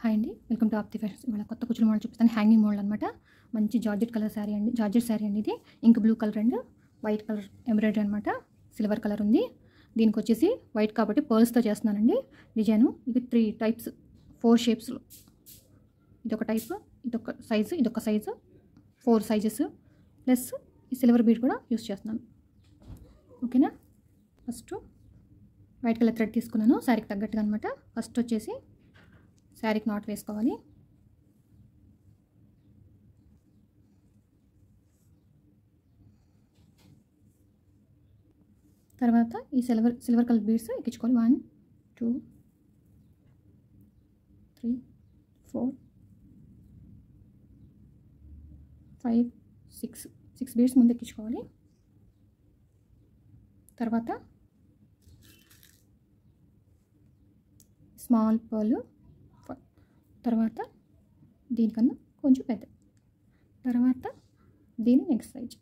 Hi అండి, welcome to ఆప్తి fashions. ఇవాళ కొత్త కుచ్చుల మోడల్ చూపిస్తాను. హ్యాంగింగ్ మోడల్ అనమాట. మంచి జార్జెట్ కలర్ శారీ అండి, జార్జెట్ శారీ అండి. ఇది ink blue colour and white colour embroidery అనమాట. సిల్వర్ కలర్ ఉంది. దీనికి వచ్చేసి వైట్ కాబట్టి పర్ల్స్తో చేస్తున్నానండి డిజైను. ఇది 3 టైప్స్ 4 షేప్స్లో. ఇదొక టైప్, ఇదొక సైజు, ఇదొక సైజు, 4 సైజెస్ ప్లస్ ఈ సిల్వర్ బీడ్ కూడా యూస్ చేస్తున్నాను. ఓకేనా. ఫస్ట్ వైట్ కలర్ థ్రెడ్ తీసుకున్నాను శారీకి తగ్గట్టుగా అనమాట. ఫస్ట్ వచ్చేసి శారీకి నాట్ వేసుకోవాలి. తర్వాత ఈ సిల్వర్ కలర్ బీడ్స్ ఎక్కించుకోవాలి. 1 2 3 4 5 6 బీడ్స్ ముందు ఎక్కించుకోవాలి. తర్వాత స్మాల్ పర్ల్, తర్వాత దీనికన్నా కొంచెం పెద్ద, తర్వాత దీని నెక్స్ట్ సైజ్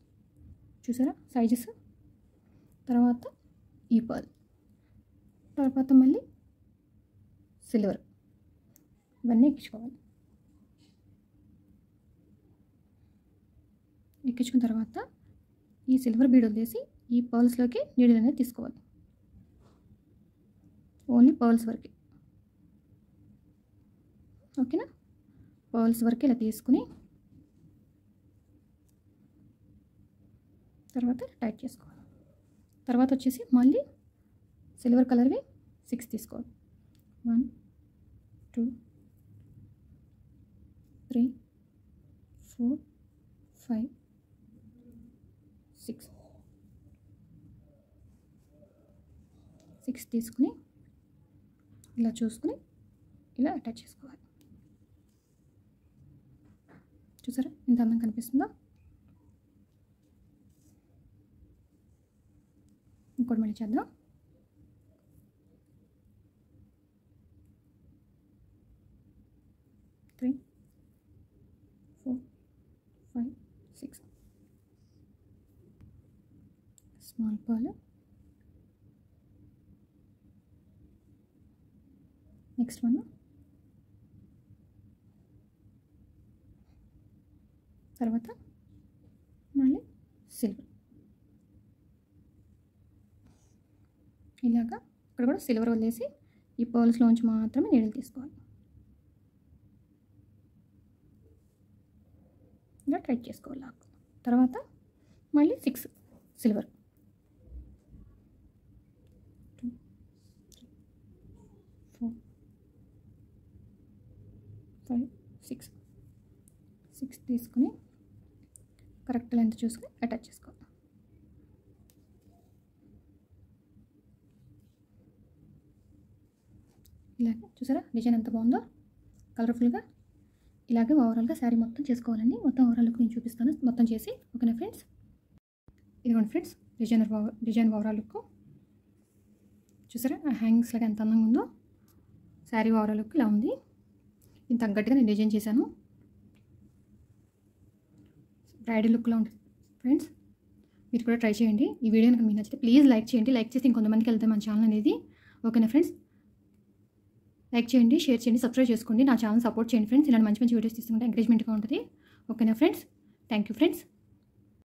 చూసారా సైజెస్, తర్వాత ఈ పర్ల్, తర్వాత మళ్ళీ సిల్వర్, ఇవన్నీ ఎక్కించుకోవాలి. ఎక్కించుకున్న తర్వాత ఈ సిల్వర్ బీడ్ వదిలేసి ఈ పర్ల్స్లోకి నీడిల్ అనేది తీసుకోవాలి. ఓన్లీ పర్ల్స్ వరకు. ఓకేనా. పర్ల్స్ వరకు ఇలా తీసుకుని తర్వాత టైట్ చేసుకోవాలి. తర్వాత వచ్చేసి మళ్ళీ సిల్వర్ కలర్వి 6 తీసుకోవాలి. 1 2 3 4 5 6 తీసుకుని ఇలా చూసుకుని ఇలా అటాచ్ చేసుకోవాలి. చూసారా ఎంత అందంగా కనిపిస్తుందో. ఇంకోటి మళ్ళీ చేద్దాం. Three 4 5 6 small pearl, next one, తర్వాత మళ్ళీ సిల్వర్. ఇలాగా ఇక్కడ కూడా సిల్వర్ వదిలేసి ఈ పర్ల్స్లోంచి మాత్రమే నీడిల్ తీసుకోవాలి. ఇలా టైట్ చేసుకోవాలి. తర్వాత మళ్ళీ 6 సిల్వర్, 2 3 4 5 6 తీసుకుని కరెక్ట్ లెంత్ చూసుకుని అటాచ్ చేసుకోవాలి. ఇలాగే చూసారా డిజైన్ ఎంత బాగుందో, కలర్ఫుల్గా. ఇలాగే ఓవరాల్గా శారీ మొత్తం చేసుకోవాలండి. మొత్తం ఓవరాల్ లుక్ నేను చూపిస్తాను మొత్తం చేసి. ఓకేనా ఫ్రెండ్స్. ఇదిగోండి ఫ్రెండ్స్ డిజైన్ ఓవరాల్ లుక్ చూసారా. ఆ హ్యాంగింగ్స్ లాగా ఎంత అందంగా ఉందో. శారీ ఓవరాల్ లుక్ ఇలా ఉంది. దీనికి తగ్గట్టుగా నేను డిజైన్ చేశాను. బ్రైడల్ లుక్లో ఉంటుంది ఫ్రెండ్స్. మీరు కూడా ట్రై చేయండి. ఈ వీడియో కనుక మీకు నచ్చితే ప్లీజ్ లైక్ చేయండి. లైక్ చేసి ఇంకొంతమందికి వెళ్తే మన ఛానల్ అనేది. ఓకేనా ఫ్రెండ్స్. లైక్ చేయండి, షేర్ చేయండి, సబ్స్క్రైబ్ చేసుకోండి. నా ఛానల్ సపోర్ట్ చేయండి ఫ్రెండ్స్. ఇలాంటి మంచి వీడియోస్ తీసుకుంటే ఎంకరేజ్మెంట్గా ఉంటుంది. ఓకేనా ఫ్రెండ్స్. Thank you friends.